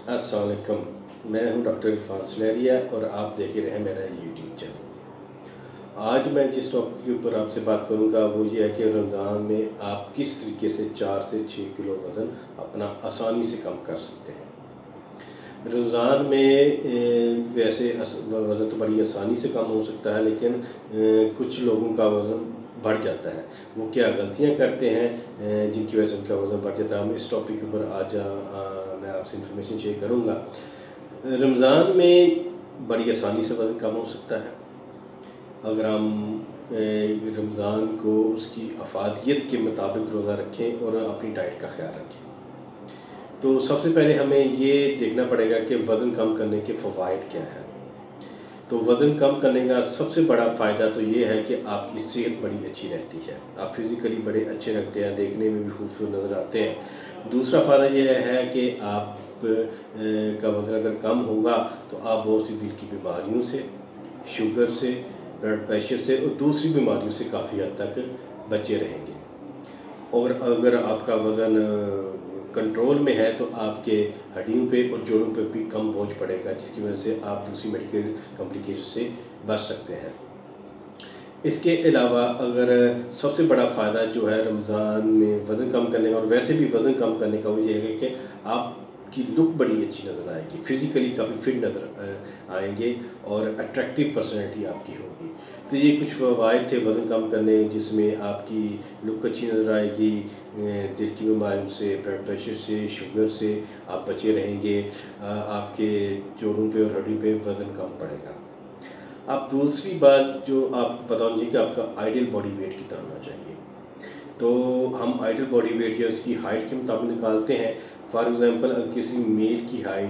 अस्सलाम वालेकुम। मैं हूं डॉक्टर इरफान सुनहरिया और आप देख रहे हैं मेरा यूट्यूब चैनल। आज मैं जिस टॉपिक के ऊपर आपसे बात करूंगा वो ये है कि रमज़ान में आप किस तरीके से 4 से 6 किलो वज़न अपना आसानी से कम कर सकते हैं। रमज़ान में वैसे वज़न तो बड़ी आसानी से कम हो सकता है, लेकिन कुछ लोगों का वज़न बढ़ जाता है। वो क्या गलतियां करते हैं जिनकी वजह से उनका वज़न बढ़ जाता है। हम इस टॉपिक के ऊपर आज मैं आपसे इंफॉर्मेशन शेयर करूंगा। रमज़ान में बड़ी आसानी से वज़न कम हो सकता है अगर हम रमज़ान को उसकी अफादियत के मुताबिक रोज़ा रखें और अपनी डाइट का ख्याल रखें। तो सबसे पहले हमें ये देखना पड़ेगा कि वज़न कम करने के फ़वाइद क्या हैं। तो वज़न कम करने का सबसे बड़ा फ़ायदा तो ये है कि आपकी सेहत बड़ी अच्छी रहती है, आप फिज़िकली बड़े अच्छे लगते हैं, देखने में भी खूबसूरत नज़र आते हैं। दूसरा फ़ायदा ये है कि आप का वज़न अगर कम होगा तो आप बहुत सी दिल की बीमारियों से, शुगर से, ब्लड प्रेशर से और दूसरी बीमारियों से काफ़ी हद तक बचे रहेंगे। और अगर आपका वज़न कंट्रोल में है तो आपके हड्डियों पे और जोड़ों पे भी कम बोझ पड़ेगा, जिसकी वजह से आप दूसरी मेडिकल कॉम्प्लिकेशन से बच सकते हैं। इसके अलावा अगर सबसे बड़ा फ़ायदा जो है रमज़ान में वज़न कम करने का और वैसे भी वज़न कम करने का वो ये है कि आपकी लुक बड़ी अच्छी नज़र आएगी, फिज़िकली काफ़ी फिट नज़र आएंगे और अट्रैक्टिव पर्सनैलिटी आपकी होगी। तो ये कुछ फ़वाइद थे वज़न कम करने, जिसमें आपकी लुक अच्छी नज़र आएगी, दिल की बीमारियों से, ब्लड प्रेशर से, शुगर से आप बचे रहेंगे, आपके जोड़ों पे और हड्डियों पे वज़न कम पड़ेगा। अब दूसरी बात जो आपको पता होनी चाहिए कि आपका आइडियल बॉडी वेट कितना होना चाहिए। तो हम आइडियल बॉडी वेट या उसकी हाइट के मुताबिक निकालते हैं। फॉर एग्ज़ाम्पल अगर किसी मेल की हाइट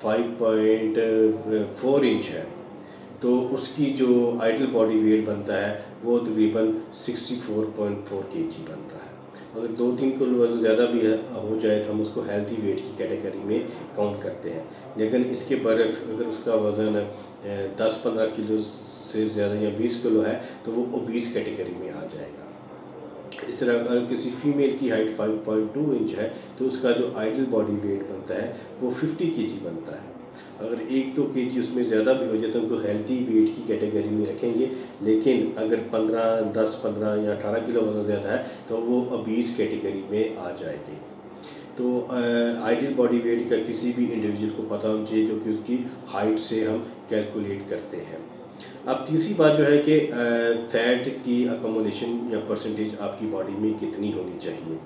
5.4 इंच है तो उसकी जो आइडियल बॉडी वेट बनता है वो तकरीबन 64.4 kg बनता है। अगर 2-3 किलो वज़न ज़्यादा भी हो जाए तो हम उसको हेल्थी वेट की कैटेगरी में काउंट करते हैं, लेकिन इसके बरक्स अगर उसका वज़न 10-15 किलो से ज़्यादा या 20 किलो है तो वो ओबीस कैटेगरी में आ जाएगा। इस तरह अगर किसी फीमेल की हाइट 5.2 इंच है तो उसका जो आइडियल बॉडी वेट बनता है वो 50 kg बनता है। अगर 1-2 kg उसमें ज़्यादा भी हो जाए तो उनको हेल्थी वेट की कैटेगरी में रखेंगे, लेकिन अगर 10-15 या 18 किलो वज़न ज़्यादा है तो वो ओबीस कैटेगरी में आ जाएगी। तो आइडियल बॉडी वेट का किसी भी इंडिविजुअल को पता होना चाहिए, जो कि उसकी हाइट से हम कैलकुलेट करते हैं। अब तीसरी बात जो है कि फ़ैट की अकोमोडेशन या परसेंटेज आपकी बॉडी में कितनी होनी चाहिए।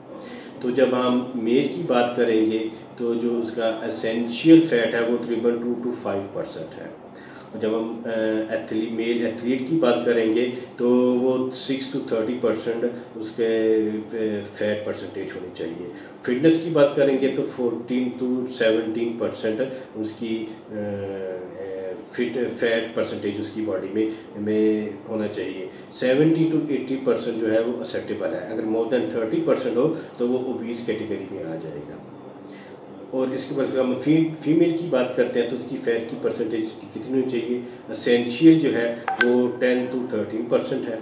तो जब हम मेल की बात करेंगे तो जो उसका एसेंशियल फ़ैट है वो तकरीबन 2 to 5% है। और जब हम मेल एथलीट की बात करेंगे तो वो 6 to 30% उसके फ़ैट परसेंटेज होनी चाहिए। फिटनेस की बात करेंगे तो 14 to 17% उसकी फैट परसेंटेज उसकी बॉडी में होना चाहिए। 70 to 80% जो है वो एक्सेप्टेबल है। अगर मोर देन 30% हो तो वो ओबीस कैटेगरी में आ जाएगा। और इसके बाद हम फीमेल की बात करते हैं तो उसकी फ़ैट की परसेंटेज कितनी होनी चाहिए। एसेंशियल जो है वो 10 to 13% है।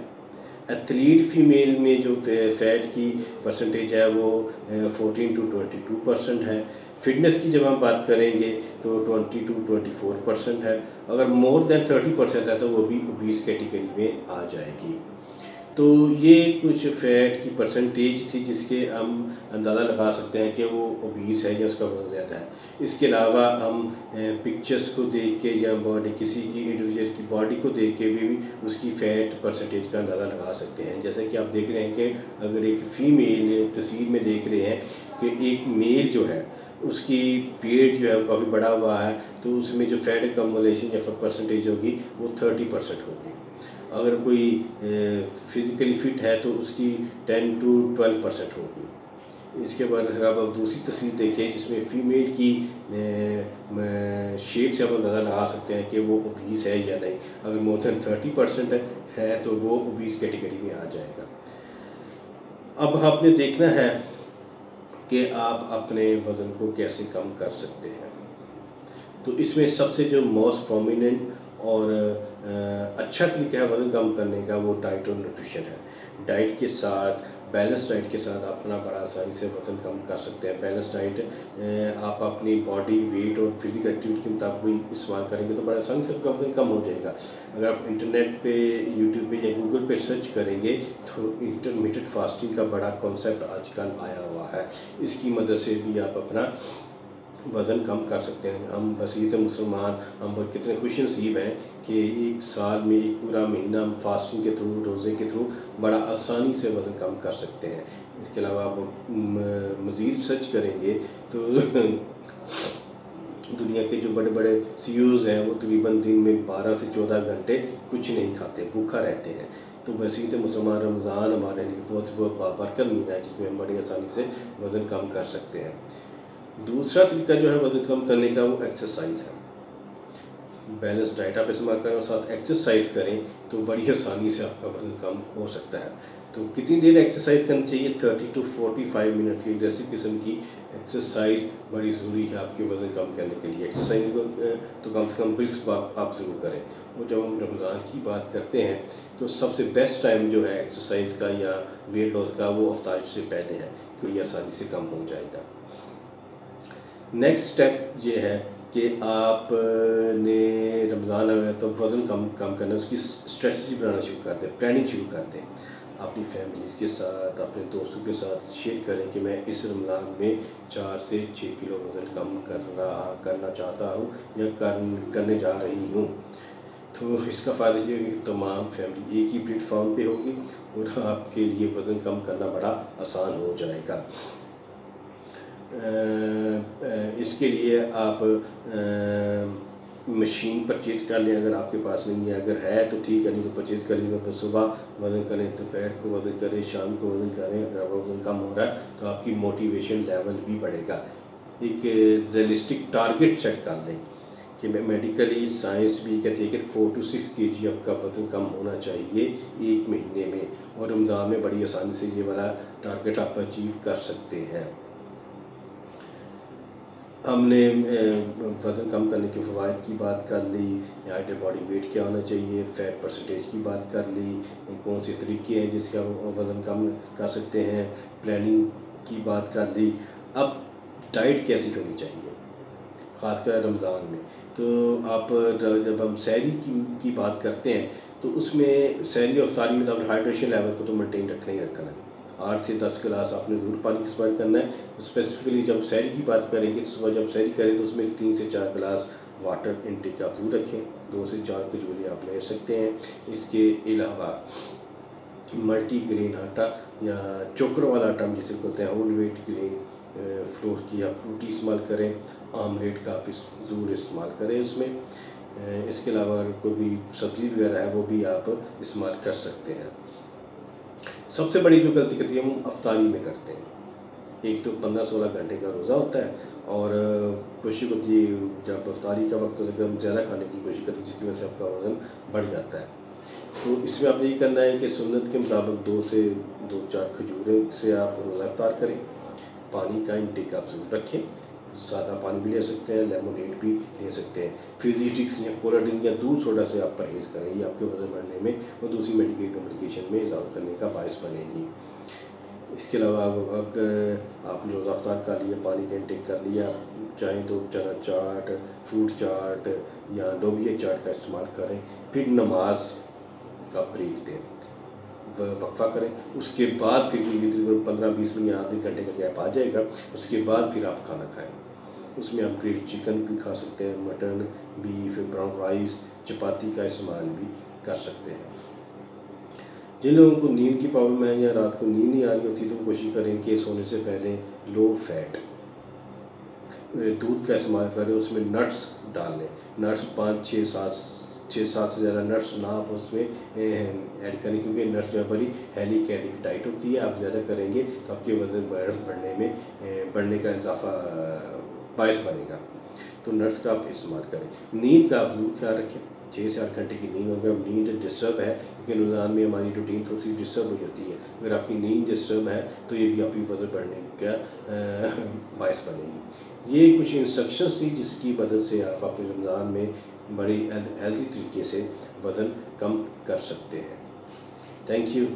एथलीट फीमेल में जो फ़ैट की परसेंटेज है वो 14 to 22% है। फिटनेस की जब हम बात करेंगे तो 20 to 24% है। अगर मोर देन 30% है तो वो भी ओबीस कैटेगरी में आ जाएगी। तो ये कुछ फ़ैट की परसेंटेज थी जिसके हम अंदाज़ा लगा सकते हैं कि वो ओबीस है या उसका वज़न ज़्यादा है। इसके अलावा हम पिक्चर्स को देख के या बॉडी किसी की इंडिविजुअल की बॉडी को देख के भी उसकी फ़ैट परसेंटेज का अंदाज़ा लगा सकते हैं। जैसे कि आप देख रहे हैं कि अगर एक फ़ीमेल तस्वीर में देख रहे हैं कि एक मेल जो है उसकी पेट जो है वो काफ़ी बड़ा हुआ है तो उसमें जो फ़ैट अकोमोडेशन या फैट परसेंटेज होगी वो 30% होगी। अगर कोई फिज़िकली फ़िट है तो उसकी 10 to 12% होगी। इसके बाद अगर आप दूसरी तस्वीर देखें जिसमें फ़ीमेल की शेप से हम अंदाज़ा लगा सकते हैं कि वो ओबीस है या नहीं। अगर मोर देन 30% है तो वो ओबीस कैटेगरी में आ जाएगा। अब आपने देखना है कि आप अपने वज़न को कैसे कम कर सकते हैं। तो इसमें सबसे जो मोस्ट प्रोमिनेंट और अच्छा तरीका है वज़न कम करने का वो डाइट और न्यूट्रिशन है। डाइट के साथ बैलेंस डाइट के साथ अपना बड़ा आसानी से वज़न कम कर सकते हैं। बैलेंस डाइट आप अपनी बॉडी वेट और फिजिकल एक्टिविटी के मुताबिक भी इस्तेमाल करेंगे तो बड़ा आसानी से आपका वज़न कम हो जाएगा। अगर आप इंटरनेट पे, यूट्यूब पे या गूगल पे सर्च करेंगे तो इंटरमिटेंट फास्टिंग का बड़ा कॉन्सेप्ट आजकल आया हुआ है। इसकी मदद से भी आप अपना वज़न कम कर सकते हैं। हम बसीत मुसलमान, हम कितने खुश नसीब हैं कि एक साल में एक पूरा महीना हम फास्टिंग के थ्रू, रोज़े के थ्रू बड़ा आसानी से वज़न कम कर सकते हैं। इसके अलावा आप मज़ीद सर्च करेंगे तो दुनिया के जो बड़े बड़े CEOs हैं वो तकरीबन दिन में 12 से 14 घंटे कुछ नहीं खाते, भूखा रहते हैं। तो बसीत मुसलमान रमज़ान हमारे लिए बहुत बहुत बरकत महीना है जिसमें हम बड़ी आसानी से वज़न कम कर सकते हैं। दूसरा तरीका जो है वज़न कम करने का वो एक्सरसाइज है। बैलेंस डाइट आप इस्तेमाल करें और साथ एक्सरसाइज करें तो बड़ी आसानी से आपका वज़न कम हो सकता है। तो कितनी देर एक्सरसाइज करनी चाहिए? 30 to 45 मिनट की जैसी किस्म की एक्सरसाइज बड़ी ज़रूरी है आपके वज़न कम करने के लिए। एक्सरसाइज तो कम से कम ब्रिस्क वॉक आप ज़रूर करें। और जब हम रमज़ान की बात करते हैं तो सबसे बेस्ट टाइम जो है एक्सरसाइज का या वेट लॉस का वो इफ्तार से पहले है, क्योंकि आसानी से कम हो जाएगा। नेक्स्ट स्टेप ये है कि आपने रमज़ान आ गया तो वज़न कम करना, उसकी स्ट्रेटजी बनाना शुरू कर दें, प्लानिंग शुरू कर दें। अपनी फैमिलीज़ के साथ, अपने दोस्तों के साथ शेयर करें कि मैं इस रमज़ान में 4 से 6 किलो वज़न कम करना चाहता हूँ या करने जा रही हूँ। तो इसका फ़ायदा ये है कि तमाम फैमिली एक ही प्लेटफॉर्म पे होगी और आपके लिए वज़न कम करना बड़ा आसान हो जाएगा। इसके लिए आप मशीन परचेज़ कर लें अगर आपके पास नहीं है। अगर है तो ठीक है, नहीं तो परचेज़ कर लीजिए। तो सुबह वज़न करें, दोपहर को वज़न करें, शाम को वज़न करें। अगर वज़न कम हो रहा है तो आपकी मोटिवेशन लेवल भी बढ़ेगा। एक रियलिस्टिक टारगेट सेट कर लें कि मेडिकली साइंस भी कहती है कि 4 to 6 kg आपका वज़न कम होना चाहिए एक महीने में, और रमज़ान में बड़ी आसानी से ये वाला टारगेट आप अचीव कर सकते हैं। हमने वज़न कम करने के फ़वाइद की बात कर ली, आइडियल बॉडी वेट क्या होना चाहिए, फ़ैट परसेंटेज की बात कर ली, कौन से तरीके हैं जिसका वज़न कम कर सकते हैं, प्लानिंग की बात कर ली। अब डाइट कैसी होनी चाहिए ख़ासकर रमज़ान में? तो आप जब हम सहरी की बात करते हैं तो उसमें सहरी और इफ्तारी में तो आपने हाइड्रेशन लेवल को तो मेंटेन रखना ही रखना है। 8 से 10 गिलास आपने ज़रूर पानी इस्तेमाल करना है। स्पेसिफिकली जब सहरी की बात करेंगे तो सुबह जब सहरी करें तो उसमें 3 से 4 गिलास वाटर इनटेक आप ज़रूर रखें। 2 से 4 खजूरें आप ले सकते हैं। इसके अलावा मल्टी ग्रेन आटा या चोकर वाला आटा जिसे कहते हैं होल व्हीट ग्रेन फ्लोर की आप रोटी इस्तेमाल करें। आमलेट का आप ज़रूर इस्तेमाल करें उसमें। इसके अलावा कोई भी सब्ज़ी वगैरह है वो भी आप इस्तेमाल कर सकते हैं। सबसे बड़ी जो गलती करती है हम अफ्तारी में करते हैं। एक तो 15-16 घंटे का रोज़ा होता है और कोशिश होती है जब अफ्तारी का वक्त होता है हम ज़्यादा खाने की कोशिश करते हैं जिसकी वजह से आपका वज़न बढ़ जाता है। तो इसमें आप यही करना है कि सुन्नत के मुताबिक 2 से 2-4 खजूरें से आप रोज़ा इफ्तार करें। पानी का इंटेक आप ज़रूर रखें, सादा पानी भी ले सकते हैं, लेमोनेड भी ले सकते हैं। फिज़ी ड्रिंक्स या कोल्ड ड्रिंक या दूध सोडा से आप परहेज़ करें, ये आपके वज़न बढ़ने में और दूसरी मेडिकल कम्युनिकेशन में इजाफ़ा करने का बायस बनेगी। इसके अलावा अगर आपने रोज़ा इफ्तार कर लिया, पानी का इंटेक कर लिया, चाहे तो चना चाट, फ्रूट चाट या लोबिया चाट का इस्तेमाल करें। फिर नमाज का ब्रेक दें, वक्फा करें। उसके बाद फिर तकरीबन 15-20 मिनट या आधे घंटे का गैप आ जाएगा। उसके बाद फिर आप खाना खाएं। उसमें आप ग्रिल्ड चिकन भी खा सकते हैं, मटन, बीफ, ब्राउन राइस, चपाती का इस्तेमाल भी कर सकते हैं। जिन लोगों को नींद की प्रॉब्लम है या रात को नींद नहीं आ रही होती तो कोशिश करें कि सोने से पहले लो फैट दूध का इस्तेमाल करें। उसमें नट्स डाल लें, नट्स 5, 6, 7 से ज़्यादा नट्स ना आप उसमें ऐड करें, क्योंकि नट्स जो है बड़ी हेली कैलोरिक डाइट होती है। आप ज़्यादा करेंगे तो आपके वज़न बढ़ने का इजाफा बायस बनेगा। तो नट्स का आप इस्तेमाल करें। नींद का आप ज़रूर ख्याल रखें, 6 से 8 घंटे की नींद होगी। अब नींद डिस्टर्ब है क्योंकि रमज़ान में हमारी रूटीन थोड़ी सी डिस्टर्ब हो जाती है। अगर आपकी नींद डिस्टर्ब है तो ये भी आपकी वज़न बढ़ने का बायस बनेगी। ये कुछ इंस्ट्रक्शंस थी जिसकी मदद से आप अपने रमज़ान में बड़ी हेल्दी तरीके से वज़न कम कर सकते हैं। Thank you.